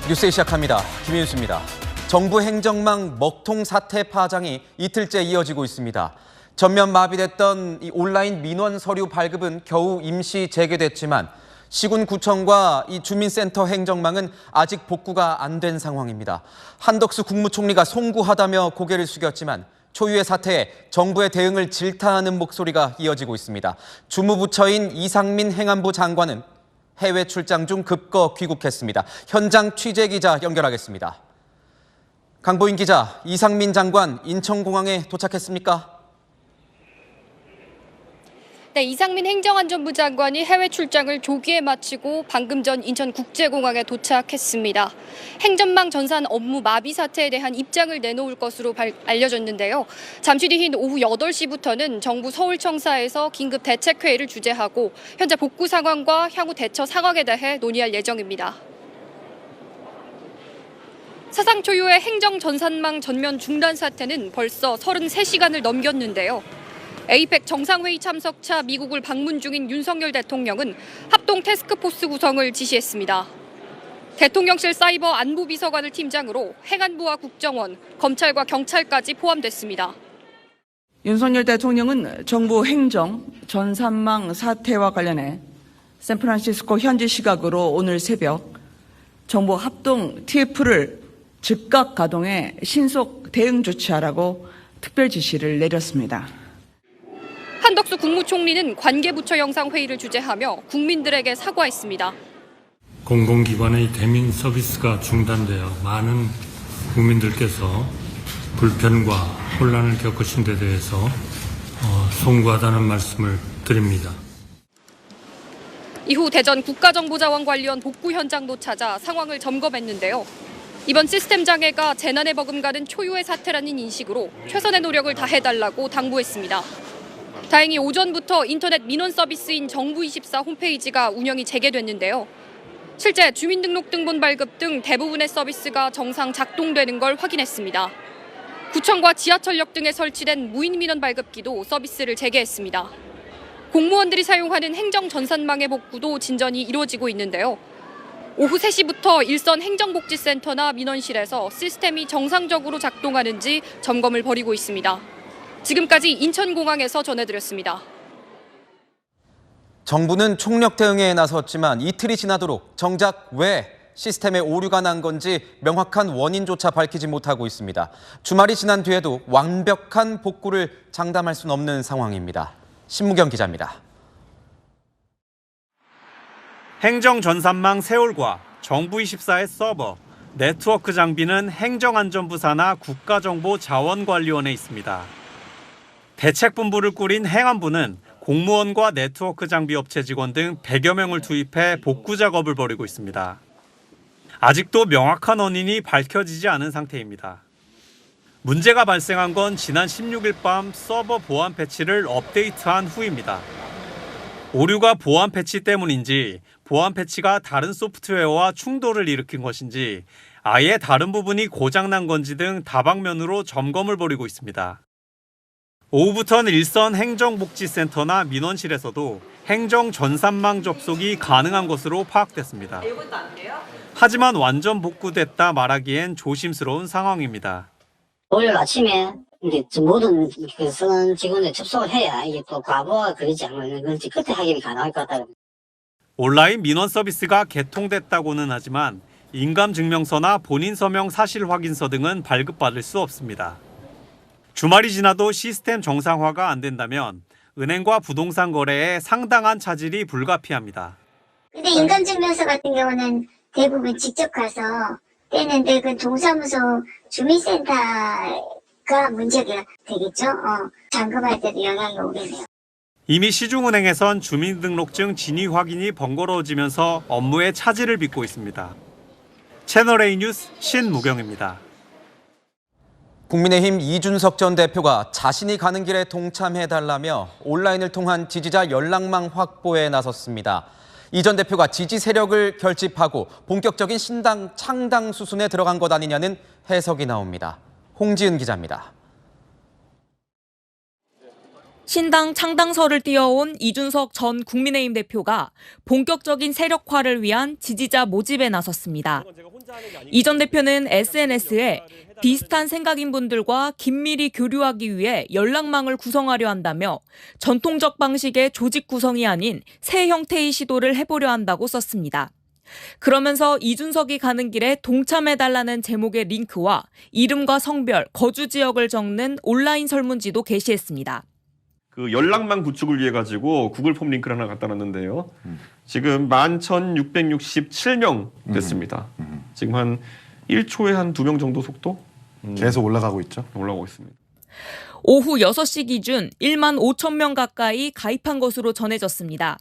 뉴스 시작합니다. 김윤수입니다. 정부 행정망 먹통 사태 파장이 이틀째 이어지고 있습니다. 전면 마비됐던 이 온라인 민원 서류 발급은 겨우 임시 재개됐지만 시군구청과 이 주민센터 행정망은 아직 복구가 안 된 상황입니다. 한덕수 국무총리가 송구하다며 고개를 숙였지만 초유의 사태에 정부의 대응을 질타하는 목소리가 이어지고 있습니다. 주무부처인 이상민 행안부 장관은 해외 출장 중 급거 귀국했습니다. 현장 취재기자 연결하겠습니다. 강보인 기자, 이상민 장관 인천공항에 도착했습니까? 네, 이상민 행정안전부 장관이 해외 출장을 조기에 마치고 방금 전 인천국제공항에 도착했습니다. 행정망 전산 업무 마비 사태에 대한 입장을 내놓을 것으로 알려졌는데요. 잠시 뒤인 오후 8시부터는 정부 서울청사에서 긴급 대책회의를 주재하고 현재 복구 상황과 향후 대처 상황에 대해 논의할 예정입니다. 사상 초유의 행정 전산망 전면 중단 사태는 벌써 33시간을 넘겼는데요. 에이펙 정상회의 참석차 미국을 방문 중인 윤석열 대통령은 합동 태스크포스 구성을 지시했습니다. 대통령실 사이버 안보비서관을 팀장으로 행안부와 국정원, 검찰과 경찰까지 포함됐습니다. 윤석열 대통령은 정부 행정 전산망 사태와 관련해 샌프란시스코 현지 시각으로 오늘 새벽 정부 합동 TF를 즉각 가동해 신속 대응 조치하라고 특별 지시를 내렸습니다. 한덕수 국무총리는 관계부처 영상회의를 주재하며 국민들에게 사과했습니다. 공공기관의 대민 서비스가 중단되어 많은 국민들께서 불편과 혼란을 겪으신 데 대해서 송구하다는 말씀을 드립니다. 이후 대전 국가정보자원관리원 복구 현장도 찾아 상황을 점검했는데요. 이번 시스템 장애가 재난에 버금가는 초유의 사태라는 인식으로 최선의 노력을 다해달라고 당부했습니다. 다행히 오전부터 인터넷 민원 서비스인 정부24 홈페이지가 운영이 재개됐는데요. 실제 주민등록등본 발급 등 대부분의 서비스가 정상 작동되는 걸 확인했습니다. 구청과 지하철역 등에 설치된 무인 민원 발급기도 서비스를 재개했습니다. 공무원들이 사용하는 행정 전산망의 복구도 진전이 이루어지고 있는데요. 오후 3시부터 일선 행정복지센터나 민원실에서 시스템이 정상적으로 작동하는지 점검을 벌이고 있습니다. 지금까지 인천공항에서 전해드렸습니다. 정부는 총력 대응에 나섰지만 이틀이 지나도록 정작 왜 시스템에 오류가 난 건지 명확한 원인조차 밝히지 못하고 있습니다. 주말이 지난 뒤에도 완벽한 복구를 장담할 수는 없는 상황입니다. 신무경 기자입니다. 행정전산망 세월과 정부24의 서버, 네트워크 장비는 행정안전부 산하 국가정보자원관리원에 있습니다. 대책본부를 꾸린 행안부는 공무원과 네트워크 장비 업체 직원 등 100여 명을 투입해 복구 작업을 벌이고 있습니다. 아직도 명확한 원인이 밝혀지지 않은 상태입니다. 문제가 발생한 건 지난 16일 밤 서버 보안 패치를 업데이트한 후입니다. 오류가 보안 패치 때문인지 보안 패치가 다른 소프트웨어와 충돌을 일으킨 것인지 아예 다른 부분이 고장난 건지 등 다방면으로 점검을 벌이고 있습니다. 오후부터는 일선 행정복지센터나 민원실에서도 행정 전산망 접속이 가능한 것으로 파악됐습니다. 하지만 완전 복구됐다 말하기엔 조심스러운 상황입니다. 오늘 아침에 이제 모든 선 직원들 접속을 해야 이게 또 과부하가 걸리지 않는 건지 그때 확인이 가능할 것 같다고. 온라인 민원 서비스가 개통됐다고는 하지만 인감증명서나 본인 서명 사실 확인서 등은 발급받을 수 없습니다. 주말이 지나도 시스템 정상화가 안 된다면 은행과 부동산 거래에 상당한 차질이 불가피합니다. 근데 인감증명서 같은 경우는 대부분 직접 가서 떼는데 그 동사무소 주민센터가 문제가 되겠죠. 잔금할 때도 영향이 오겠네요. 이미 시중은행에선 주민등록증 진위 확인이 번거로워지면서 업무에 차질을 빚고 있습니다. 채널A 뉴스 신무경입니다. 국민의힘 이준석 전 대표가 자신이 가는 길에 동참해달라며 온라인을 통한 지지자 연락망 확보에 나섰습니다. 이 전 대표가 지지 세력을 결집하고 본격적인 신당 창당 수순에 들어간 것 아니냐는 해석이 나옵니다. 홍지은 기자입니다. 신당 창당설을 띄워온 이준석 전 국민의힘 대표가 본격적인 세력화를 위한 지지자 모집에 나섰습니다. 이 전 대표는 SNS에 비슷한 생각인 분들과 긴밀히 교류하기 위해 연락망을 구성하려 한다며 전통적 방식의 조직 구성이 아닌 새 형태의 시도를 해보려 한다고 썼습니다. 그러면서 이준석이 가는 길에 동참해달라는 제목의 링크와 이름과 성별, 거주 지역을 적는 온라인 설문지도 게시했습니다. 그 연락망 구축을 위해 가지고 구글 폼 링크를 하나 갖다 놨는데요. 지금 11,667명 됐습니다. 지금 한 1초에 한 2명 정도 속도? 계속 올라가고 있죠. 올라가고 있습니다. 오후 6시 기준 1만 5천 명 가까이 가입한 것으로 전해졌습니다.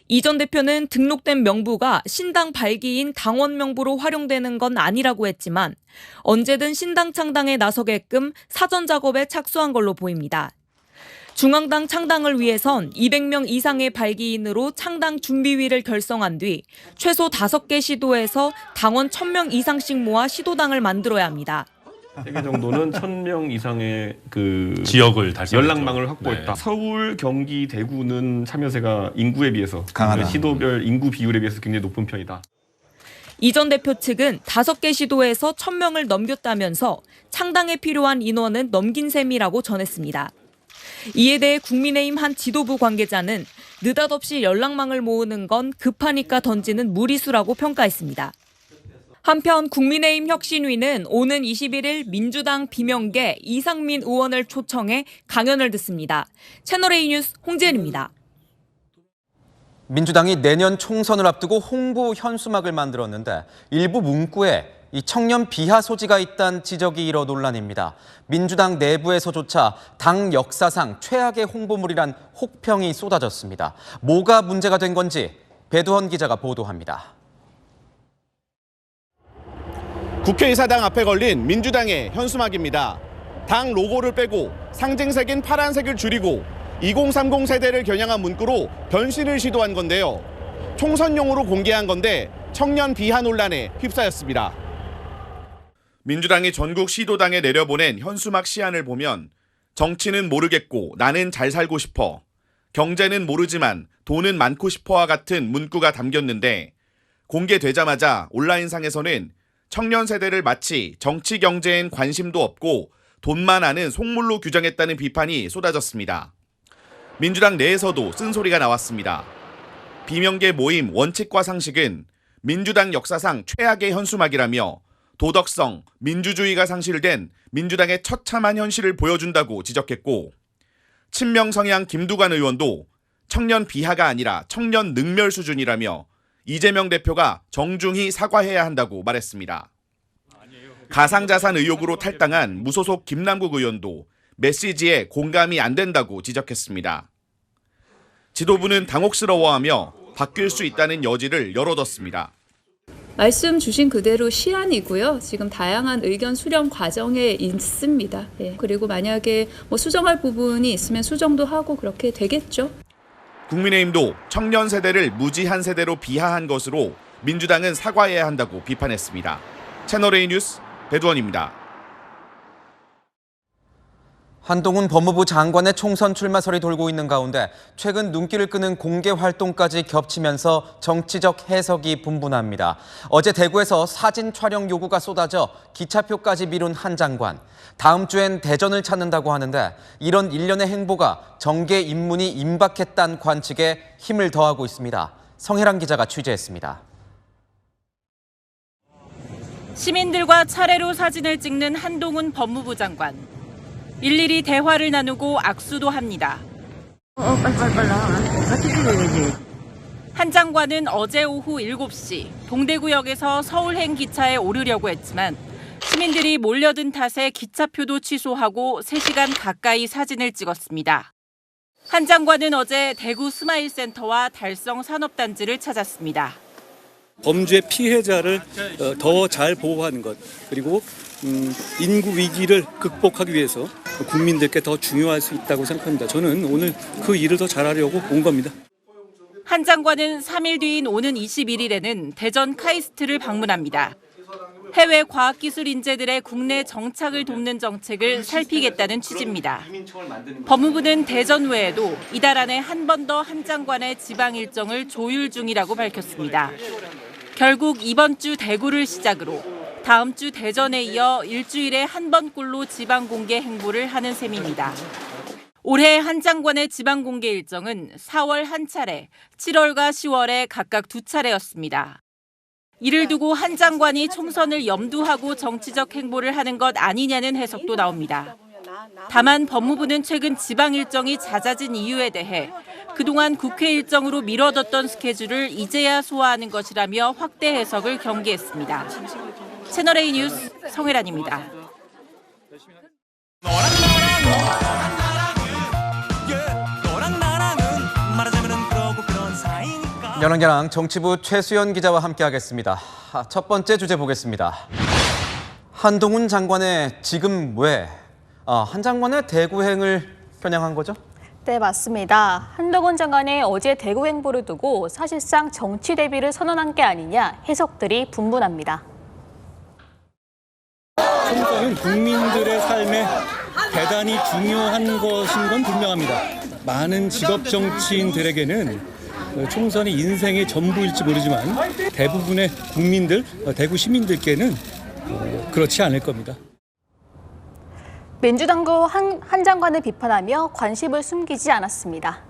이 전 대표는 등록된 명부가 신당 발기인 당원 명부로 활용되는 건 아니라고 했지만 언제든 신당 창당에 나서게끔 사전 작업에 착수한 걸로 보입니다. 중앙당 창당을 위해선 200명 이상의 발기인으로 창당 준비위를 결성한 뒤 최소 5개 시도에서 당원 1,000명 이상씩 모아 시도당을 만들어야 합니다. 3개 정도는 1,000명 이상의 그 지역을 달성했죠. 연락망을 확보했다. 네. 서울, 경기, 대구는 참여세가 인구에 비해서 강하다. 시도별 인구 비율에 비해서 굉장히 높은 편이다. 이 전 대표 측은 5개 시도에서 1,000명을 넘겼다면서 창당에 필요한 인원은 넘긴 셈이라고 전했습니다. 이에 대해 국민의힘 한 지도부 관계자는 느닷없이 연락망을 모으는 건 급하니까 던지는 무리수라고 평가했습니다. 한편 국민의힘 혁신위는 오는 21일 민주당 비명계 이상민 의원을 초청해 강연을 듣습니다. 채널A 뉴스 홍지은입니다. 민주당이 내년 총선을 앞두고 홍보 현수막을 만들었는데 일부 문구에 이 청년 비하 소지가 있다는 지적이 일어 논란입니다. 민주당 내부에서조차 당 역사상 최악의 홍보물이란 혹평이 쏟아졌습니다. 뭐가 문제가 된 건지 배두헌 기자가 보도합니다. 국회의사당 앞에 걸린 민주당의 현수막입니다. 당 로고를 빼고 상징색인 파란색을 줄이고 2030 세대를 겨냥한 문구로 변신을 시도한 건데요. 총선용으로 공개한 건데 청년 비하 논란에 휩싸였습니다. 민주당이 전국 시도당에 내려보낸 현수막 시안을 보면 정치는 모르겠고 나는 잘 살고 싶어, 경제는 모르지만 돈은 많고 싶어와 같은 문구가 담겼는데 공개되자마자 온라인상에서는 청년 세대를 마치 정치 경제엔 관심도 없고 돈만 아는 속물로 규정했다는 비판이 쏟아졌습니다. 민주당 내에서도 쓴소리가 나왔습니다. 비명계 모임 원칙과 상식은 민주당 역사상 최악의 현수막이라며 도덕성, 민주주의가 상실된 민주당의 처참한 현실을 보여준다고 지적했고, 친명 성향 김두관 의원도 청년 비하가 아니라 청년 능멸 수준이라며 이재명 대표가 정중히 사과해야 한다고 말했습니다. 가상자산 의혹으로 탈당한 무소속 김남국 의원도 메시지에 공감이 안 된다고 지적했습니다. 지도부는 당혹스러워하며 바뀔 수 있다는 여지를 열어뒀습니다. 말씀 주신 그대로 시안이고요. 지금 다양한 의견 수렴 과정에 있습니다. 그리고 만약에 수정할 부분이 있으면 수정도 하고 그렇게 되겠죠. 국민의힘도 청년 세대를 무지한 세대로 비하한 것으로 민주당은 사과해야 한다고 비판했습니다. 채널A 뉴스 배두원입니다. 한동훈 법무부 장관의 총선 출마설이 돌고 있는 가운데 최근 눈길을 끄는 공개 활동까지 겹치면서 정치적 해석이 분분합니다. 어제 대구에서 사진 촬영 요구가 쏟아져 기차표까지 미룬 한 장관. 다음 주엔 대전을 찾는다고 하는데 이런 일련의 행보가 정계 입문이 임박했다는 관측에 힘을 더하고 있습니다. 성혜란 기자가 취재했습니다. 시민들과 차례로 사진을 찍는 한동훈 법무부 장관. 일일이 대화를 나누고 악수도 합니다. 한 장관은 어제 오후 7시 동대구역에서 서울행 기차에 오르려고 했지만 시민들이 몰려든 탓에 기차표도 취소하고 3시간 가까이 사진을 찍었습니다. 한 장관은 어제 대구 스마일센터와 달성 산업단지를 찾았습니다. 범죄 피해자를 더 잘 보호하는 것, 그리고 인구 위기를 극복하기 위해서 국민들께 더 중요할 수 있다고 생각합니다. 저는 오늘 그 일을 더 잘하려고 온 겁니다. 한 장관은 3일 뒤인 오는 21일에는 대전 카이스트를 방문합니다. 해외 과학기술 인재들의 국내 정착을 돕는 정책을 살피겠다는 취지입니다. 법무부는 대전 외에도 이달 안에 한 번 더 한 장관의 지방 일정을 조율 중이라고 밝혔습니다. 결국 이번 주 대구를 시작으로 다음 주 대전에 이어 일주일에 한 번꼴로 지방 공개 행보를 하는 셈입니다. 올해 한 장관의 지방 공개 일정은 4월 한 차례, 7월과 10월에 각각 2차례였습니다. 이를 두고 한 장관이 총선을 염두하고 정치적 행보를 하는 것 아니냐는 해석도 나옵니다. 다만 법무부는 최근 지방 일정이 잦아진 이유에 대해 그동안 국회 일정으로 미뤄뒀던 스케줄을 이제야 소화하는 것이라며 확대 해석을 경계했습니다. 채널A 뉴스 성혜란입니다. 연한경향 정치부 최수연 기자와 함께하겠습니다. 첫 번째 주제 보겠습니다. 한동훈 장관의 지금 왜 한 장관의 대구행을 겨냥한 거죠? 네, 맞습니다. 한동훈 장관의 어제 대구 행보를 두고 사실상 정치 대비를 선언한 게 아니냐 해석들이 분분합니다. 총선은 국민들의 삶에 대단히 중요한 것인 건 분명합니다. 많은 직업 정치인들에게는 총선이 인생의 전부일지 모르지만 대부분의 국민들, 대구 시민들께는 그렇지 않을 겁니다. 민주당도 한 장관을 비판하며 관심을 숨기지 않았습니다.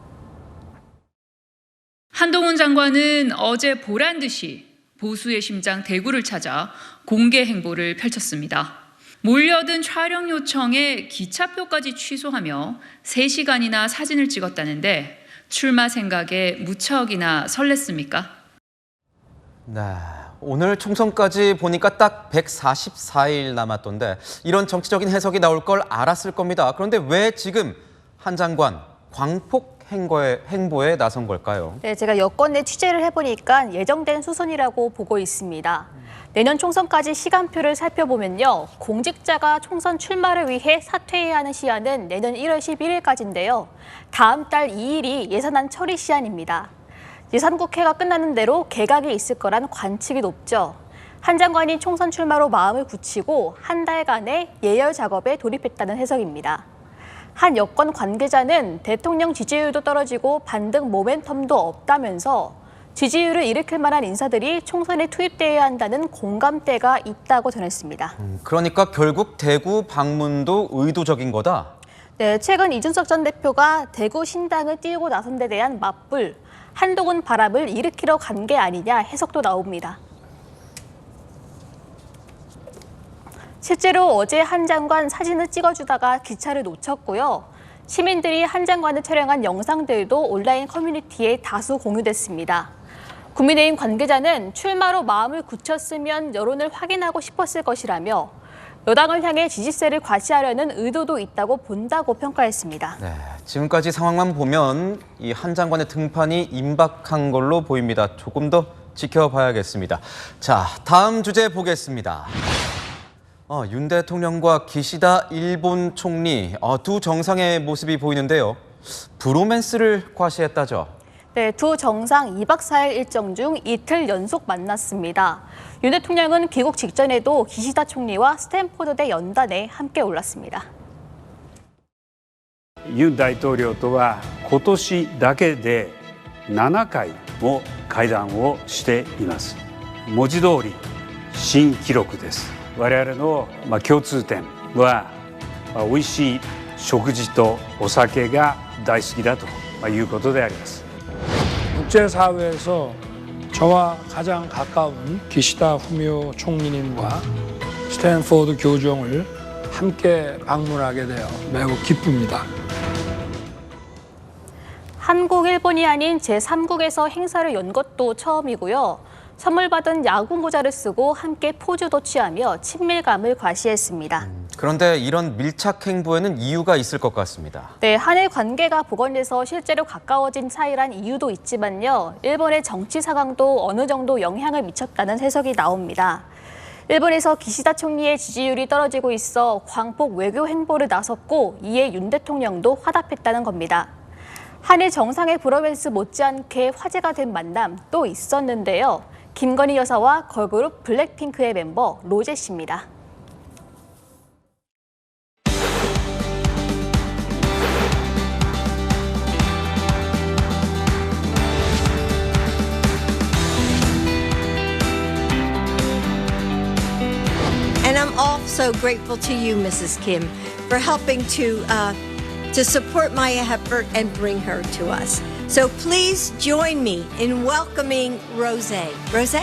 한동훈 장관은 어제 보란 듯이 보수의 심장 대구를 찾아 공개 행보를 펼쳤습니다. 몰려든 촬영 요청에 기차표까지 취소하며 3시간이나 사진을 찍었다는데 출마 생각에 무척이나 설렜습니까? 네, 오늘 총선까지 보니까 딱 144일 남았던데 이런 정치적인 해석이 나올 걸 알았을 겁니다. 그런데 왜 지금 한 장관 광폭 행보에 나선 걸까요? 네, 제가 여권 내 취재를 해보니까 예정된 수순이라고 보고 있습니다. 내년 총선까지 시간표를 살펴보면요. 공직자가 총선 출마를 위해 사퇴해야 하는 시한은 내년 1월 11일까지인데요. 다음 달 2일이 예산안 처리 시한입니다. 예산국회가 끝나는 대로 개각이 있을 거란 관측이 높죠. 한 장관이 총선 출마로 마음을 굳히고 한 달간의 예열 작업에 돌입했다는 해석입니다. 한 여권 관계자는 대통령 지지율도 떨어지고 반등 모멘텀도 없다면서 지지율을 일으킬 만한 인사들이 총선에 투입돼야 한다는 공감대가 있다고 전했습니다. 그러니까 결국 대구 방문도 의도적인 거다? 네, 최근 이준석 전 대표가 대구 신당을 띄우고 나선 데 대한 맞불, 한동훈 바람을 일으키러 간 게 아니냐 해석도 나옵니다. 실제로 어제 한 장관 사진을 찍어주다가 기차를 놓쳤고요. 시민들이 한 장관을 촬영한 영상들도 온라인 커뮤니티에 다수 공유됐습니다. 국민의힘 관계자는 출마로 마음을 굳혔으면 여론을 확인하고 싶었을 것이라며 여당을 향해 지지세를 과시하려는 의도도 있다고 본다고 평가했습니다. 네, 지금까지 상황만 보면 이 한 장관의 등판이 임박한 걸로 보입니다. 조금 더 지켜봐야겠습니다. 자, 다음 주제 보겠습니다. 윤 대통령과 기시다 일본 총리 두 정상의 모습이 보이는데요. 브로맨스를 과시했다죠. 네, 두 정상 2박 4일 일정 중 이틀 연속 만났습니다. 윤 대통령은 귀국 직전에도 기시다 총리와 스탠포드대 연단에 함께 올랐습니다. ユン大統領とは今年だけで7回も会談をしています。文字通り新記録です。我々の共通点は美味しい食事とお酒が大好きだということであります。 국제사회에서 저와 가장 가까운 기시다 후미오 총리님과 스탠포드 교정을 함께 방문하게 되어 매우 기쁩니다. 한국, 일본이 아닌 제3국에서 행사를 연 것도 처음이고요. 선물 받은 야구 모자를 쓰고 함께 포즈도 취하며 친밀감을 과시했습니다. 그런데 이런 밀착 행보에는 이유가 있을 것 같습니다. 네, 한일 관계가 복원돼서 실제로 가까워진 사이란 이유도 있지만요. 일본의 정치 상황도 어느 정도 영향을 미쳤다는 해석이 나옵니다. 일본에서 기시다 총리의 지지율이 떨어지고 있어 광폭 외교 행보를 나섰고 이에 윤 대통령도 화답했다는 겁니다. 한일 정상의 브로맨스 못지않게 화제가 된 만남 또 있었는데요. 김건희 여사와 걸그룹 블랙핑크의 멤버 로제 씨입니다. And I'm also grateful to you, Mrs. Kim, for helping to support my effort and bring her to us. So please join me in welcoming Rosé. Rosé?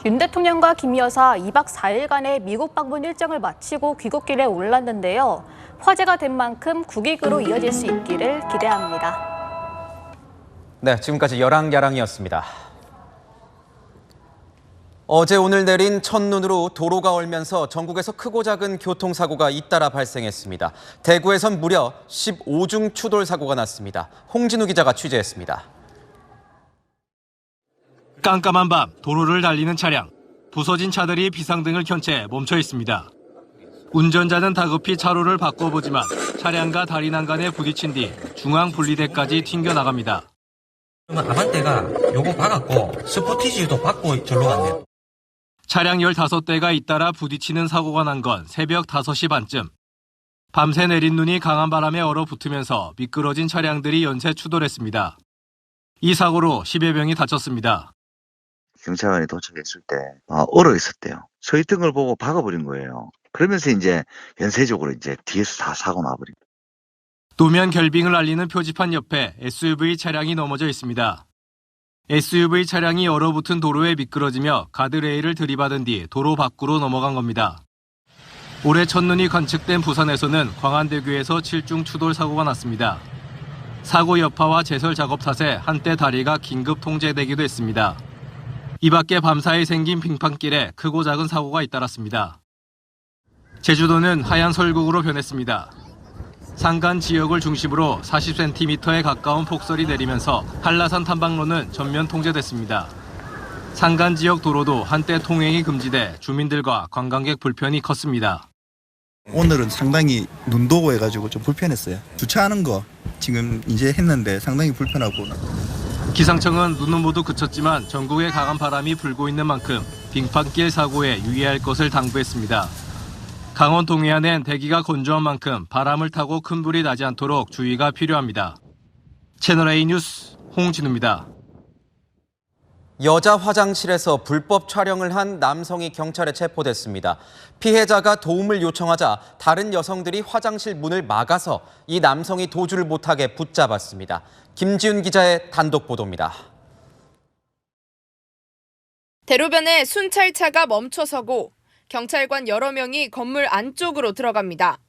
윤 대통령과 김 여사 2박 4일간의 미국 방문 일정을 마치고 귀국길에 올랐는데요. 화제가 된 만큼 국익으로 이어질 수 있기를 기대합니다. 네, 지금까지 열왕야랑이었습니다. 어제 오늘 내린 첫눈으로 도로가 얼면서 전국에서 크고 작은 교통사고가 잇따라 발생했습니다. 대구에선 무려 15중 추돌 사고가 났습니다. 홍진우 기자가 취재했습니다. 깜깜한 밤 도로를 달리는 차량. 부서진 차들이 비상등을 켠 채 멈춰 있습니다. 운전자는 다급히 차로를 바꿔보지만 차량과 다리 난간에 부딪힌 뒤 중앙 분리대까지 튕겨나갑니다. 아반떼가 요거 박았고 스포티지도 받고 절로 갔네요. 차량 15대가 잇따라 부딪히는 사고가 난 건 새벽 5시 반쯤. 밤새 내린 눈이 강한 바람에 얼어붙으면서 미끄러진 차량들이 연쇄 추돌했습니다. 이 사고로 10여 명이 다쳤습니다. 경찰관이 도착했을 때 얼어 있었대요. 서 있던 걸 보고 박아버린 거예요. 그러면서 이제 연쇄적으로 이제 뒤에서 다 사고 나버린 거예요. 도면 결빙을 알리는 표지판 옆에 SUV 차량이 넘어져 있습니다. SUV 차량이 얼어붙은 도로에 미끄러지며 가드레일을 들이받은 뒤 도로 밖으로 넘어간 겁니다. 올해 첫눈이 관측된 부산에서는 광안대교에서 7중 추돌 사고가 났습니다. 사고 여파와 제설 작업 탓에 한때 다리가 긴급 통제되기도 했습니다. 이 밖에 밤사이 생긴 빙판길에 크고 작은 사고가 잇따랐습니다. 제주도는 하얀 설국으로 변했습니다. 산간 지역을 중심으로 40cm에 가까운 폭설이 내리면서 한라산 탐방로는 전면 통제됐습니다. 산간 지역 도로도 한때 통행이 금지돼 주민들과 관광객 불편이 컸습니다. 오늘은 상당히 눈도 오고 해가지고 좀 불편했어요. 주차하는 거 지금 이제 했는데 상당히 불편하고. 기상청은 눈은 모두 그쳤지만 전국에 강한 바람이 불고 있는 만큼 빙판길 사고에 유의할 것을 당부했습니다. 강원 동해안엔 대기가 건조한 만큼 바람을 타고 큰 불이 나지 않도록 주의가 필요합니다. 채널A 뉴스 홍진우입니다. 여자 화장실에서 불법 촬영을 한 남성이 경찰에 체포됐습니다. 피해자가 도움을 요청하자 다른 여성들이 화장실 문을 막아서 이 남성이 도주를 못하게 붙잡았습니다. 김지훈 기자의 단독 보도입니다. 대로변에 순찰차가 멈춰서고 경찰관 여러 명이 건물 안쪽으로 들어갑니다.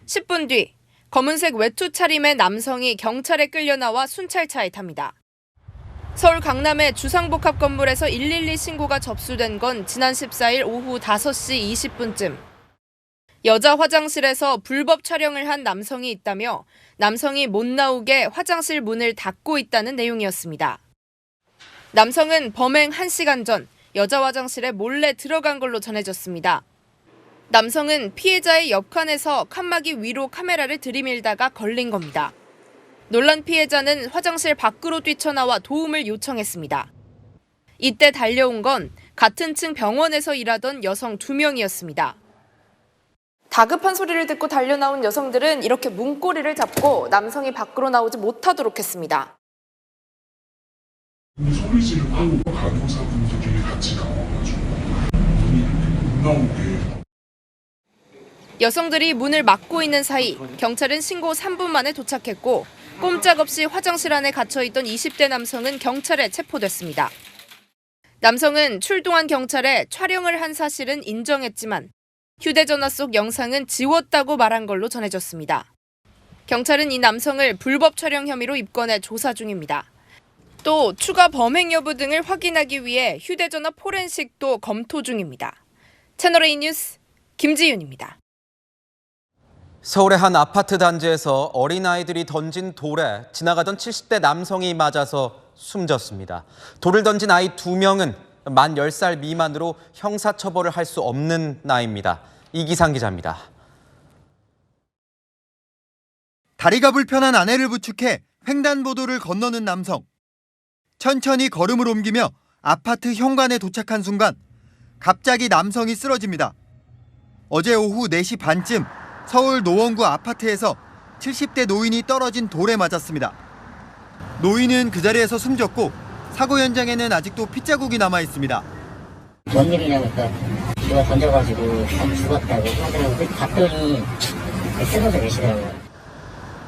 10분 뒤 검은색 외투 차림의 남성이 경찰에 끌려 나와 순찰차에 탑니다. 서울 강남의 주상복합 건물에서 112 신고가 접수된 건 지난 14일 오후 5시 20분쯤. 여자 화장실에서 불법 촬영을 한 남성이 있다며 남성이 못 나오게 화장실 문을 닫고 있다는 내용이었습니다. 남성은 범행 1시간 전 여자 화장실에 몰래 들어간 걸로 전해졌습니다. 남성은 피해자의 옆칸에서 칸막이 위로 카메라를 들이밀다가 걸린 겁니다. 놀란 피해자는 화장실 밖으로 뛰쳐나와 도움을 요청했습니다. 이때 달려온 건 같은 층 병원에서 일하던 여성 2명이었습니다. 다급한 소리를 듣고 달려나온 여성들은 이렇게 문고리를 잡고 남성이 밖으로 나오지 못하도록 했습니다. 소리 지르고 간호사분들이 같이 나와가지고 문이 못 나오게. 여성들이 문을 막고 있는 사이 경찰은 신고 3분 만에 도착했고 꼼짝없이 화장실 안에 갇혀있던 20대 남성은 경찰에 체포됐습니다. 남성은 출동한 경찰에 촬영을 한 사실은 인정했지만 휴대전화 속 영상은 지웠다고 말한 걸로 전해졌습니다. 경찰은 이 남성을 불법 촬영 혐의로 입건해 조사 중입니다. 또 추가 범행 여부 등을 확인하기 위해 휴대전화 포렌식도 검토 중입니다. 채널A 뉴스 김지윤입니다. 서울의 한 아파트 단지에서 어린아이들이 던진 돌에 지나가던 70대 남성이 맞아서 숨졌습니다. 돌을 던진 아이 2명은 만 10살 미만으로 형사처벌을 할 수 없는 나이입니다. 이기상 기자입니다. 다리가 불편한 아내를 부축해 횡단보도를 건너는 남성. 천천히 걸음을 옮기며 아파트 현관에 도착한 순간 갑자기 남성이 쓰러집니다. 어제 오후 4시 반쯤 서울 노원구 아파트에서 70대 노인이 떨어진 돌에 맞았습니다. 노인은 그 자리에서 숨졌고 사고 현장에는 아직도 핏자국이 남아 있습니다. 뭔 일이냐니까 누가 던져가지고 죽었다고 하더라고요. 봤더니 쓰러져 계시더라고요.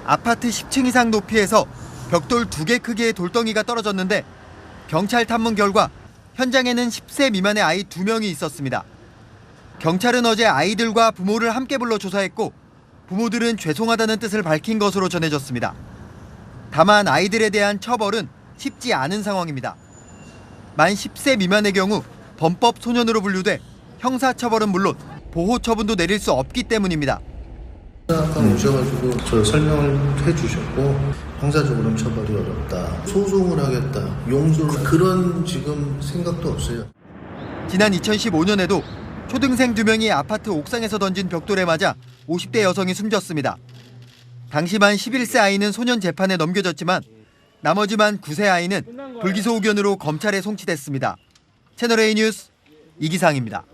아파트 10층 이상 높이에서 벽돌 2개 크기의 돌덩이가 떨어졌는데 경찰 탐문 결과 현장에는 10세 미만의 아이 2명이 있었습니다. 경찰은 어제 아이들과 부모를 함께 불러 조사했고 부모들은 죄송하다는 뜻을 밝힌 것으로 전해졌습니다. 다만 아이들에 대한 처벌은 쉽지 않은 상황입니다. 만 10세 미만의 경우 범법 소년으로 분류돼 형사처벌은 물론 보호처분도 내릴 수 없기 때문입니다. 아까 오셔가지고 저 설명을 해주셨고 형사적으로는 처벌이 어렵다. 소송을 하겠다. 용서를 그런 지금 생각도 없어요. 지난 2015년에도 초등생 2명이 아파트 옥상에서 던진 벽돌에 맞아 50대 여성이 숨졌습니다. 당시 만 11세 아이는 소년 재판에 넘겨졌지만 나머지 만 9세 아이는 불기소 의견으로 검찰에 송치됐습니다. 채널A 뉴스 이기상입니다.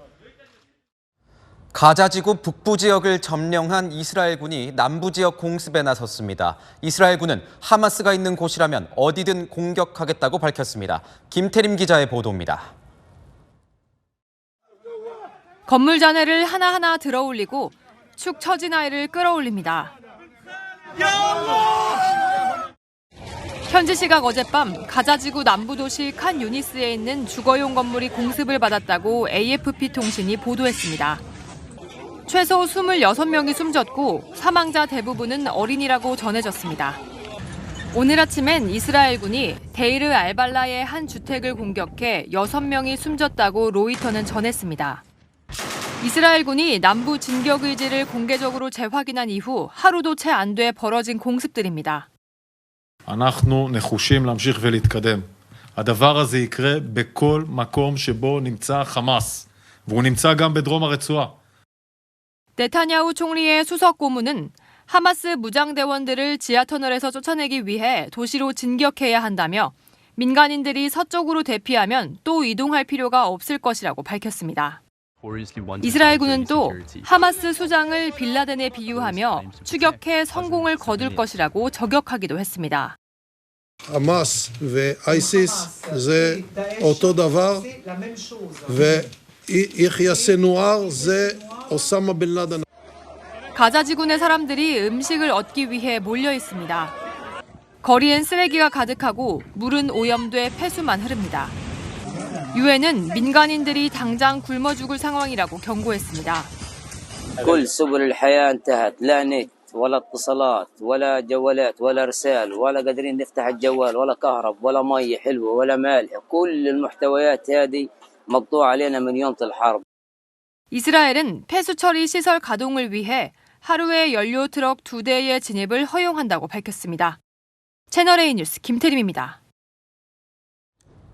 가자지구 북부 지역을 점령한 이스라엘군이 남부 지역 공습에 나섰습니다. 이스라엘군은 하마스가 있는 곳이라면 어디든 공격하겠다고 밝혔습니다. 김태림 기자의 보도입니다. 건물 잔해를 하나하나 들어올리고 축 처진 아이를 끌어올립니다. 현지 시각 어젯밤 가자지구 남부 도시 칸 유니스에 있는 주거용 건물이 공습을 받았다고 AFP 통신이 보도했습니다. 최소 26명이 숨졌고 사망자 대부분은 어린이라고 전해졌습니다. 오늘 아침엔 이스라엘군이 데이르 알발라의 한 주택을 공격해 6명이 숨졌다고 로이터는 전했습니다. 이스라엘군이 남부 진격 의지를 공개적으로 재확인한 이후 하루도 채 안 돼 벌어진 공습들입니다. אנחנו נחושים להמשיך ולהתקדם. הדבר הזה יקרה בכל מקום שבו נמצא חמאס, והוא נמצא גם בדרום הרצועה. 네타냐후 총리의 수석 고문은 하마스 무장대원들을 지하터널에서 쫓아내기 위해 도시로 진격해야 한다며 민간인들이 서쪽으로 대피하면 또 이동할 필요가 없을 것이라고 밝혔습니다. 이스라엘군은 또 하마스 수장을 빌라덴에 비유하며 추격해 성공을 거둘 것이라고 저격하기도 했습니다. חמאס ואייסיס זה אותו דבר ויחיא סנואר זה אוסמה בן לאדן. 가자지구 사람들이 음식을 얻기 위해 몰려 있습니다. 거리엔 쓰레기가 가득하고 물은 오염돼 폐수만 흐릅니다. 유엔은 민간인들이 당장 굶어 죽을 상황이라고 경고했습니다. كل سبل الحياة انتهت لا نت ولا اتصالات ولا جوالات ولا رسائل ولا قادرين نفتح الجوال ولا كهرب ولا مية حلوة ولا مالح كل المحتويات هذه مقطوعة علينا من يوم الحرب. 이스라엘은 폐수 처리 시설 가동을 위해 하루에 연료 트럭 2대의 진입을 허용한다고 밝혔습니다. 채널A 뉴스 김태림입니다.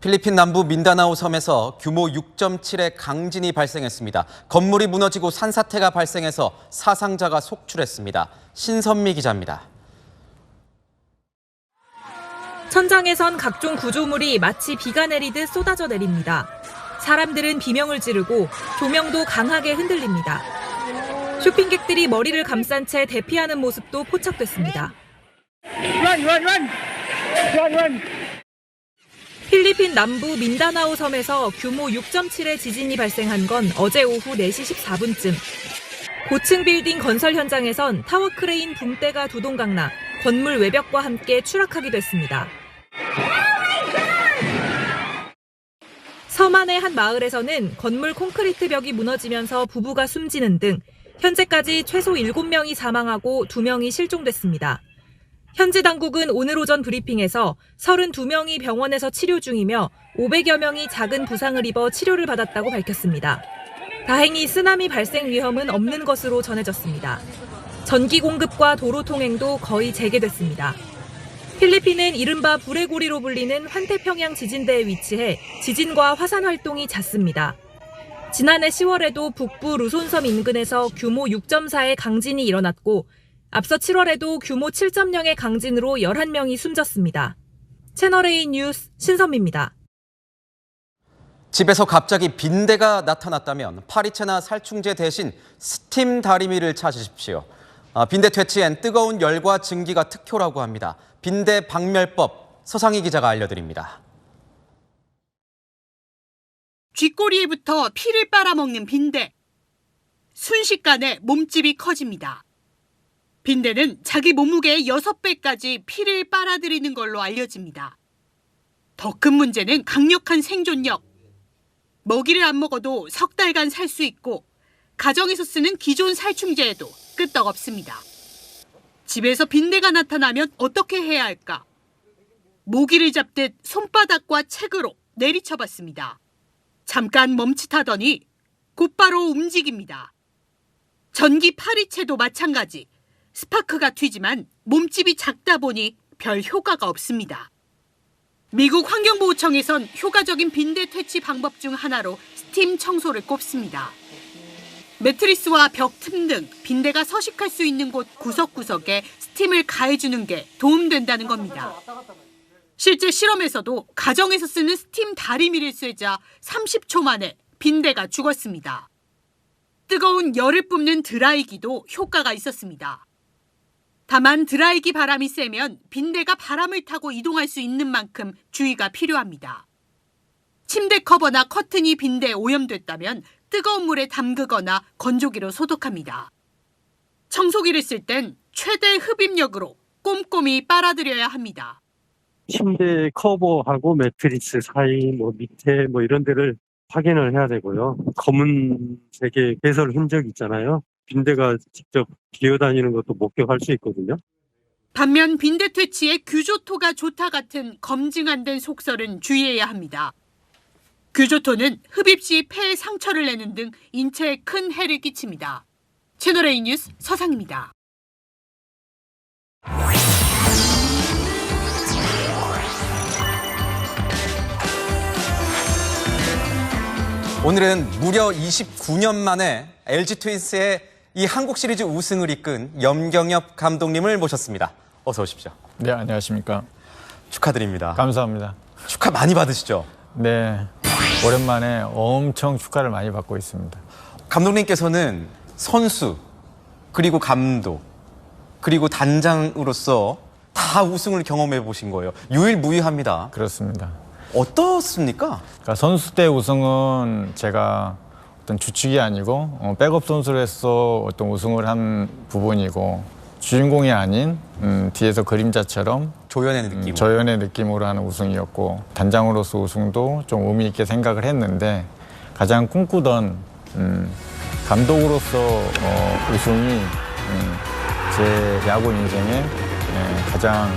필리핀 남부 민다나오 섬에서 규모 6.7의 강진이 발생했습니다. 건물이 무너지고 산사태가 발생해서 사상자가 속출했습니다. 신선미 기자입니다. 천장에선 각종 구조물이 마치 비가 내리듯 쏟아져 내립니다. 사람들은 비명을 지르고 조명도 강하게 흔들립니다. 쇼핑객들이 머리를 감싼 채 대피하는 모습도 포착됐습니다. 필리핀 남부 민다나오 섬에서 규모 6.7의 지진이 발생한 건 어제 오후 4시 14분쯤. 고층 빌딩 건설 현장에선 타워 크레인 붕대가 두동강나 건물 외벽과 함께 추락하기도 했습니다. 섬 안의 한 마을에서는 건물 콘크리트 벽이 무너지면서 부부가 숨지는 등 현재까지 최소 7명이 사망하고 2명이 실종됐습니다. 현지 당국은 오늘 오전 브리핑에서 32명이 병원에서 치료 중이며 500여 명이 작은 부상을 입어 치료를 받았다고 밝혔습니다. 다행히 쓰나미 발생 위험은 없는 것으로 전해졌습니다. 전기 공급과 도로 통행도 거의 재개됐습니다. 필리핀은 이른바 불의 고리로 불리는 환태평양 지진대에 위치해 지진과 화산 활동이 잦습니다. 지난해 10월에도 북부 루손섬 인근에서 규모 6.4의 강진이 일어났고 앞서 7월에도 규모 7.0의 강진으로 11명이 숨졌습니다. 채널A 뉴스 신선미입니다. 집에서 갑자기 빈대가 나타났다면 파리채나 살충제 대신 스팀 다리미를 찾으십시오. 빈대 퇴치엔 뜨거운 열과 증기가 특효라고 합니다. 빈대 박멸법 서상희 기자가 알려드립니다. 쥐꼬리에부터 피를 빨아먹는 빈대. 순식간에 몸집이 커집니다. 빈대는 자기 몸무게의 6배까지 피를 빨아들이는 걸로 알려집니다. 더 큰 문제는 강력한 생존력. 먹이를 안 먹어도 석 달간 살 수 있고 가정에서 쓰는 기존 살충제에도 끄떡없습니다. 집에서 빈대가 나타나면 어떻게 해야 할까? 모기를 잡듯 손바닥과 책으로 내리쳐봤습니다. 잠깐 멈칫하더니 곧바로 움직입니다. 전기 파리채도 마찬가지. 스파크가 튀지만 몸집이 작다 보니 별 효과가 없습니다. 미국 환경보호청에선 효과적인 빈대 퇴치 방법 중 하나로 스팀 청소를 꼽습니다. 매트리스와 벽 틈 등 빈대가 서식할 수 있는 곳 구석구석에 스팀을 가해주는 게 도움된다는 겁니다. 실제 실험에서도 가정에서 쓰는 스팀 다리미를 쐬자 30초 만에 빈대가 죽었습니다. 뜨거운 열을 뿜는 드라이기도 효과가 있었습니다. 다만 드라이기 바람이 세면 빈대가 바람을 타고 이동할 수 있는 만큼 주의가 필요합니다. 침대 커버나 커튼이 빈대에 오염됐다면 뜨거운 물에 담그거나 건조기로 소독합니다. 청소기를 쓸 땐 최대 흡입력으로 꼼꼼히 빨아들여야 합니다. 침대 커버하고 매트리스 사이 밑에 이런 데를 확인을 해야 되고요. 검은색의 배설 흔적 있잖아요. 빈대가 직접 기어다니는 것도 목격할 수 있거든요. 반면 빈대 퇴치에 규조토가 좋다 같은 검증 안 된 속설은 주의해야 합니다. 규조토는 흡입 시 폐에 상처를 내는 등 인체에 큰 해를 끼칩니다. 채널A 뉴스 서상입니다. 오늘은 무려 29년 만에 LG 트윈스의 이 한국 시리즈 우승을 이끈 염경엽 감독님을 모셨습니다. 어서 오십시오. 네, 안녕하십니까. 축하드립니다. 감사합니다. 축하 많이 받으시죠? 네, 오랜만에 엄청 축하를 많이 받고 있습니다. 감독님께서는 선수, 그리고 감독, 그리고 단장으로서 다 우승을 경험해 보신 거예요. 유일무이합니다. 그렇습니다. 어떻습니까? 그러니까 선수 때 우승은 제가 어떤 주축이 아니고 백업 선수로서 어떤 우승을 한 부분이고 주인공이 아닌 뒤에서 그림자처럼 조연의 느낌으로 하는 우승이었고 단장으로서 우승도 좀 의미 있게 생각을 했는데 가장 꿈꾸던 감독으로서 우승이 제 야구 인생에 가장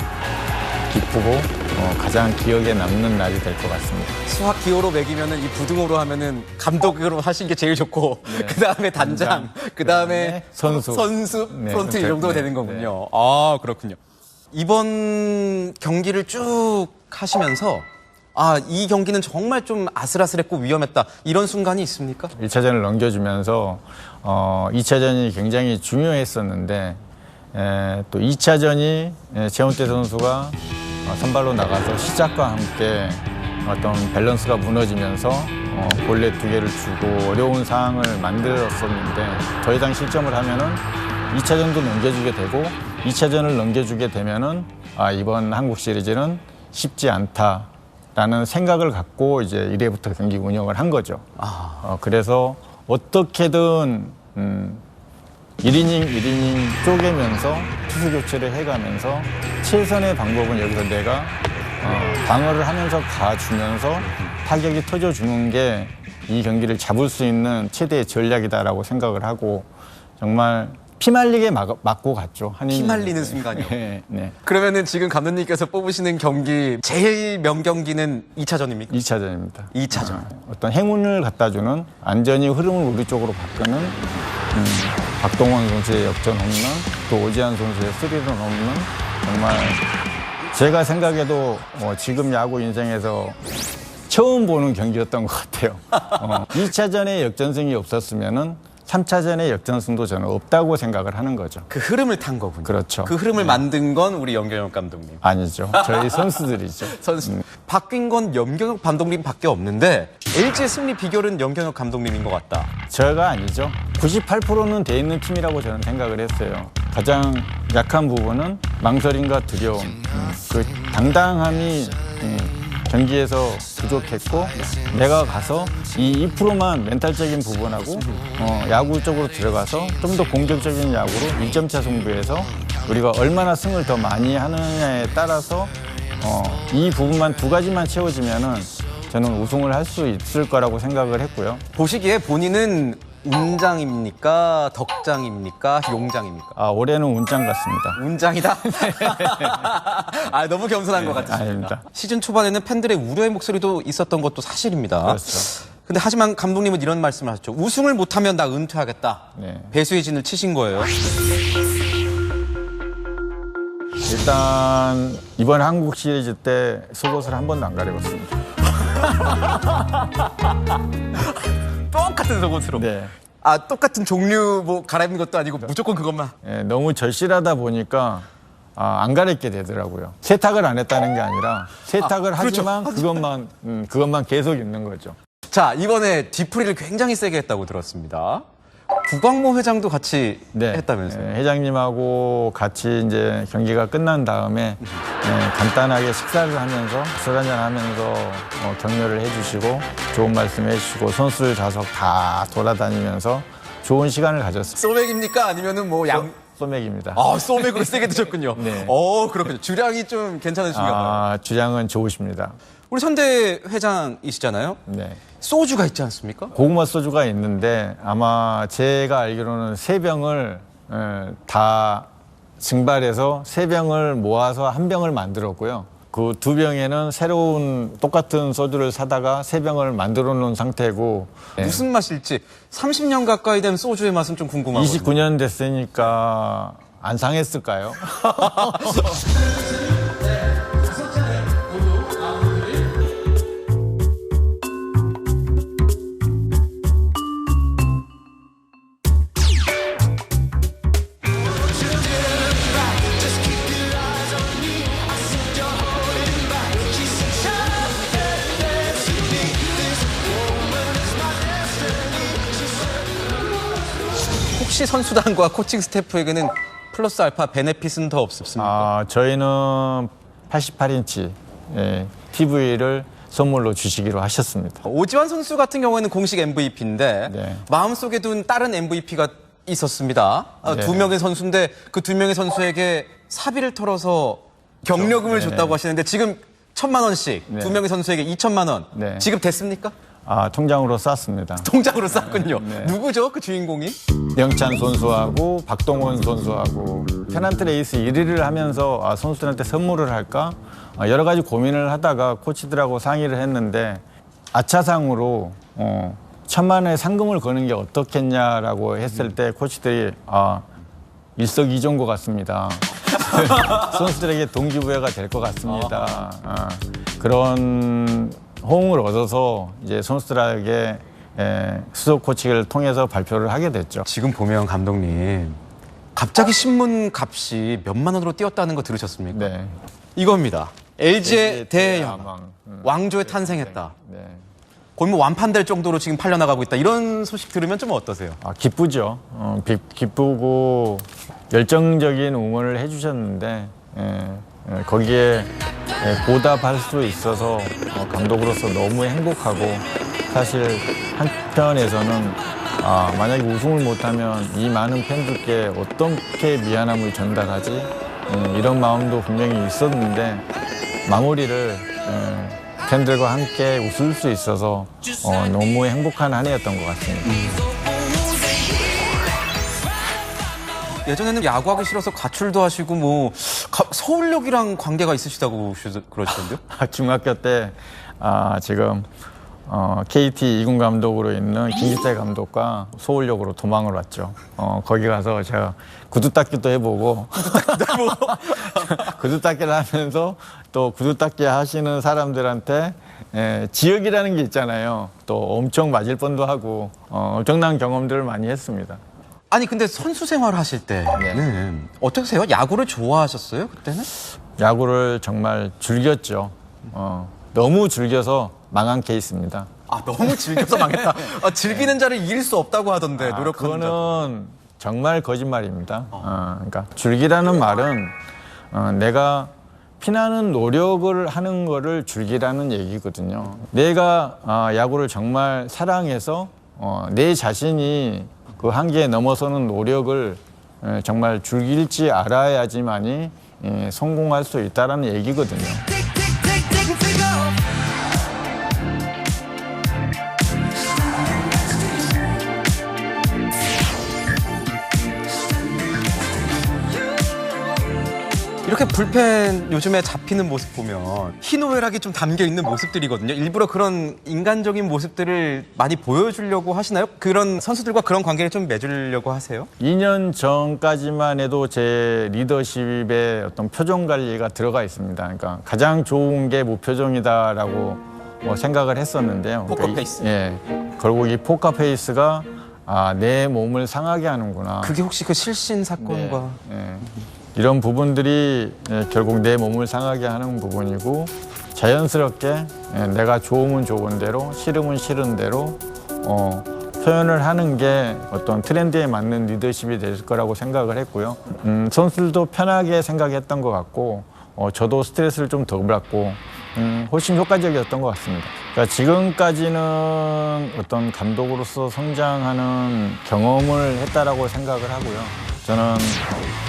기쁘고 가장 기억에 남는 날이 될 것 같습니다. 수학 기호로 매기면은 이 부등호로 하면은 감독으로 하신 게 제일 좋고 네. 그 다음에 단장, 그 다음에 선수, 네, 프론트 이 정도 되는 거군요. 네. 아 그렇군요. 이번 경기를 쭉 하시면서 이 경기는 정말 좀 아슬아슬했고 위험했다 이런 순간이 있습니까? 1차전을 넘겨주면서 2차전이 굉장히 중요했었는데 또 2차전이 최원태 선수가 선발로 나가서 시작과 함께 어떤 밸런스가 무너지면서 볼넷 2개를 주고 어려운 상황을 만들었었는데 더 이상 실점을 하면은 2차전도 넘겨주게 되고 2차전을 넘겨주게 되면은 이번 한국 시리즈는 쉽지 않다라는 생각을 갖고 이제 1회부터 경기 운영을 한 거죠. 그래서 어떻게든 1이닝 1이닝 쪼개면서 투수 교체를 해가면서 최선의 방법은 여기서 내가 방어를 하면서 가주면서 타격이 터져주는 게 이 경기를 잡을 수 있는 최대의 전략이다라고 생각을 하고 정말 피말리게 맞고 갔죠. 피말리는 순간이요? 네, 네. 그러면은 지금 감독님께서 뽑으시는 경기 제일 명경기는 2차전입니까? 2차전입니다. 2차전. 어떤 행운을 갖다주는 안전히 흐름을 우리 쪽으로 바꾸는 박동원 선수의 역전 홈런, 또 오지환 선수의 3런 홈런, 정말 제가 생각해도 지금 야구 인생에서 처음 보는 경기였던 것 같아요. 2차전에 역전승이 없었으면은 3차전의 역전승도 저는 없다고 생각을 하는 거죠. 그 흐름을 탄 거군요. 그렇죠. 그 흐름을 만든 건 우리 염경엽 감독님. 아니죠. 저희 선수들이죠. 선수. 바뀐 건 염경엽 감독님밖에 없는데 LG의 승리 비결은 염경엽 감독님인 것 같다. 저가 아니죠. 98%는 돼 있는 팀이라고 저는 생각을 했어요. 가장 약한 부분은 망설임과 두려움, 그 당당함이 경기에서 부족했고 내가 가서 이 2%만 멘탈적인 부분하고 야구 쪽으로 들어가서 좀 더 공격적인 야구로 1점차 승부에서 우리가 얼마나 승을 더 많이 하느냐에 따라서 이 부분만 두 가지만 채워지면은 저는 우승을 할 수 있을 거라고 생각을 했고요. 보시기에 본인은 운장입니까? 덕장입니까? 용장입니까? 아, 올해는 운장 같습니다. 운장이다? 아, 너무 겸손한 것 같으십니다. 아닙니다. 시즌 초반에는 팬들의 우려의 목소리도 있었던 것도 사실입니다. 그렇죠. 근데 하지만 감독님은 이런 말씀을 하셨죠. 우승을 못하면 나 은퇴하겠다. 네. 배수의 진을 치신 거예요. 일단 이번 한국 시리즈 때 속옷을 한 번도 안 갈아입었습니다. 똑같은 속옷으로. 네. 아, 똑같은 종류 뭐 갈아입는 것도 아니고 무조건 그것만. 네, 너무 절실하다 보니까 안 갈아입게 되더라고요. 세탁을 안 했다는 게 아니라 세탁을 그렇죠. 하지만 그것만 계속 입는 거죠. 자, 이번에 뒤풀이를 굉장히 세게 했다고 들었습니다. 구광모 회장도 같이 했다면서요? 네, 회장님하고 같이 이제 경기가 끝난 다음에 간단하게 식사를 하면서 술 한잔 하면서 격려를 해주시고 좋은 말씀 해주시고 선수들 좌석 다 돌아다니면서 좋은 시간을 가졌습니다. 소맥입니까? 아니면은 뭐 소맥입니다. 아, 소맥으로 세게 드셨군요. 네. 그렇군요. 주량이 좀 괜찮으신가 봐요. 주량은 좋으십니다. 우리 선대 회장이시잖아요. 네. 소주가 있지 않습니까? 고구마 소주가 있는데 아마 제가 알기로는 3병을 다 증발해서 3병을 모아서 1병을 만들었고요. 그 2병에는 새로운 똑같은 소주를 사다가 3병을 만들어 놓은 상태고 무슨 맛일지 30년 가까이 된 소주의 맛은 좀 궁금하거든요. 29년 됐으니까 안 상했을까요? 혹시 선수단과 코칭 스태프에게는 플러스 알파 베네핏은 더 없습니까? 저희는 88인치 TV를 선물로 주시기로 하셨습니다. 오지환 선수 같은 경우에는 공식 MVP인데 마음속에 둔 다른 MVP가 있었습니다. 네. 2명의 선수인데 그 2명의 선수에게 사비를 털어서 경력금을 줬다고 하시는데 지금 1,000만 원씩 2명의 선수에게 2,000만 원 지급됐습니까? 통장으로 쌌습니다. 통장으로 쌌군요. 누구죠? 그 주인공이? 명찬 선수하고 박동원 선수하고 페넌트 레이스 1위를 하면서 선수들한테 선물을 할까? 여러 가지 고민을 하다가 코치들하고 상의를 했는데 아차상으로 1,000만 원의 상금을 거는 게 어떻겠냐라고 했을 때 코치들이 일석이조인 것 같습니다. 선수들에게 동기부여가 될 것 같습니다. 그런 호응을 얻어서 이제 선수들에게 수석 코치를 통해서 발표를 하게 됐죠. 지금 보면 감독님 갑자기 신문 값이 몇만 원으로 뛰었다는 거 들으셨습니까? 네. 이거입니다. LG의 대야망. 왕조에 탄생했다. 거의 뭐 완판될 정도로 지금 팔려나가고 있다. 이런 소식 들으면 좀 어떠세요? 기쁘죠. 기쁘고 열정적인 응원을 해주셨는데 거기에 보답할 수 있어서 감독으로서 너무 행복하고 사실 한편에서는 만약에 우승을 못하면 이 많은 팬들께 어떻게 미안함을 전달하지? 이런 마음도 분명히 있었는데 마무리를 팬들과 함께 웃을 수 있어서 너무 행복한 한 해였던 것 같습니다. 예전에는 야구하기 싫어서 가출도 하시고 뭐 서울역이랑 관계가 있으시다고 그러시던데요? 중학교 때 지금 KT 2군 감독으로 있는 김기태 감독과 서울역으로 도망을 왔죠. 거기 가서 제가 구두 닦기도 해보고 구두 닦기를 하면서 또 구두 닦기 하시는 사람들한테 지역이라는 게 있잖아요. 또 엄청 맞을 뻔도 하고 엄청난 경험들을 많이 했습니다. 아니 근데 선수 생활을 하실 때는 어떠세요? 야구를 좋아하셨어요? 그때는? 야구를 정말 즐겼죠. 너무 즐겨서 망한 케이스입니다. 아 너무 즐겨서 망했다. 즐기는 자를 이길 수 없다고 하던데 노력하는 자. 그거는 정말 거짓말입니다. 그러니까 즐기라는 말은 내가 피나는 노력을 하는 거를 즐기라는 얘기거든요. 내가 야구를 정말 사랑해서 내 자신이 그 한계에 넘어서는 노력을 정말 즐길지 알아야지만이 성공할 수 있다는 얘기거든요. 이렇게 불펜 요즘에 잡히는 모습 보면 희노애락이 좀 담겨있는 모습들이거든요. 일부러 그런 인간적인 모습들을 많이 보여주려고 하시나요? 그런 선수들과 그런 관계를 좀 맺으려고 하세요? 2년 전까지만 해도 제 리더십에 어떤 표정 관리가 들어가 있습니다. 그러니까 가장 좋은 게 무표정이다라고 생각을 했었는데요. 포커페이스. 결국 이 포커페이스가 내 몸을 상하게 하는구나. 그게 혹시 그 실신 사건과 이런 부분들이 결국 내 몸을 상하게 하는 부분이고 자연스럽게 내가 좋으면 좋은 대로 싫으면 싫은 대로 표현을 하는 게 어떤 트렌드에 맞는 리더십이 될 거라고 생각을 했고요. 선수들도 편하게 생각했던 것 같고 저도 스트레스를 좀 덜 받고 훨씬 효과적이었던 것 같습니다. 그러니까 지금까지는 어떤 감독으로서 성장하는 경험을 했다라고 생각을 하고요. 저는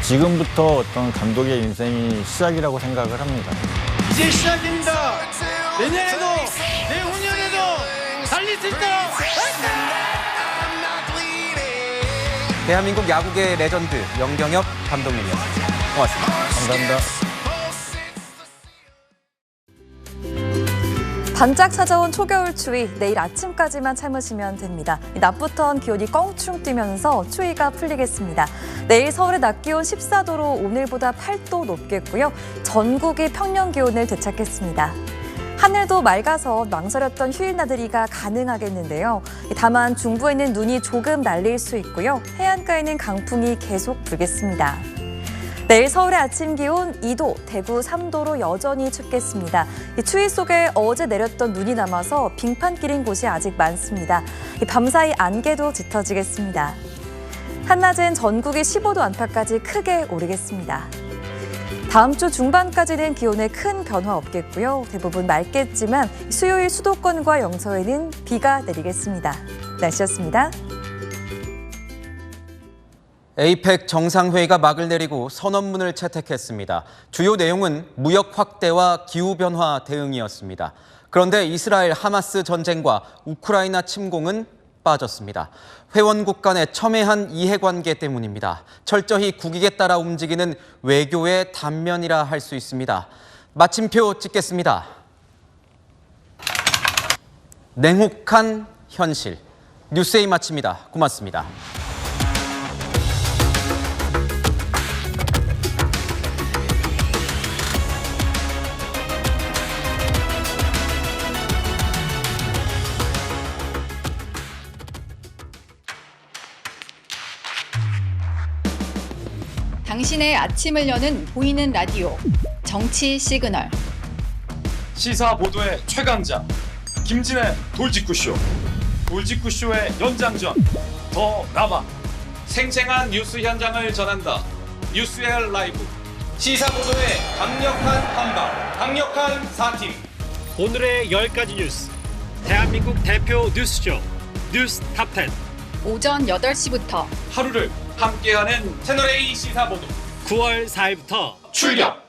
지금부터 어떤 감독의 인생이 시작이라고 생각을 합니다. 이제 시작입니다. 내년에도 내후년에도 달릴 수 있다. 대한민국 야구계 레전드 영경엽 감독님이었습니다. 고맙습니다. 감사합니다. 반짝 찾아온 초겨울 추위, 내일 아침까지만 참으시면 됩니다. 낮부턴 기온이 껑충 뛰면서 추위가 풀리겠습니다. 내일 서울의 낮 기온 14도로 오늘보다 8도 높겠고요. 전국이 평년 기온을 되찾겠습니다. 하늘도 맑아서 망설였던 휴일 나들이가 가능하겠는데요. 다만 중부에는 눈이 조금 날릴 수 있고요. 해안가에는 강풍이 계속 불겠습니다. 내일 서울의 아침 기온 2도, 대구 3도로 여전히 춥겠습니다. 이 추위 속에 어제 내렸던 눈이 남아서 빙판 길인 곳이 아직 많습니다. 밤사이 안개도 짙어지겠습니다. 한낮엔 전국이 15도 안팎까지 크게 오르겠습니다. 다음 주 중반까지는 기온에 큰 변화 없겠고요. 대부분 맑겠지만 수요일 수도권과 영서에는 비가 내리겠습니다. 날씨였습니다. 에이펙 정상회의가 막을 내리고 선언문을 채택했습니다. 주요 내용은 무역 확대와 기후변화 대응이었습니다. 그런데 이스라엘 하마스 전쟁과 우크라이나 침공은 빠졌습니다. 회원국 간의 첨예한 이해관계 때문입니다. 철저히 국익에 따라 움직이는 외교의 단면이라 할 수 있습니다. 마침표 찍겠습니다. 냉혹한 현실. 뉴스에이 마칩니다. 고맙습니다. 당신의 아침을 여는 보이는 라디오 정치 시그널. 시사 보도의 최강자 김진의 돌직구쇼. 돌직구쇼의 연장전 더 나바. 생생한 뉴스 현장을 전한다. 뉴스엘 라이브. 시사 보도의 강력한 한방, 강력한 4팀. 오늘의 10가지 뉴스. 대한민국 대표 뉴스쇼 뉴스 탑10. 오전 8시부터 하루를 함께하는 채널A 시사보도 9월 4일부터 출격!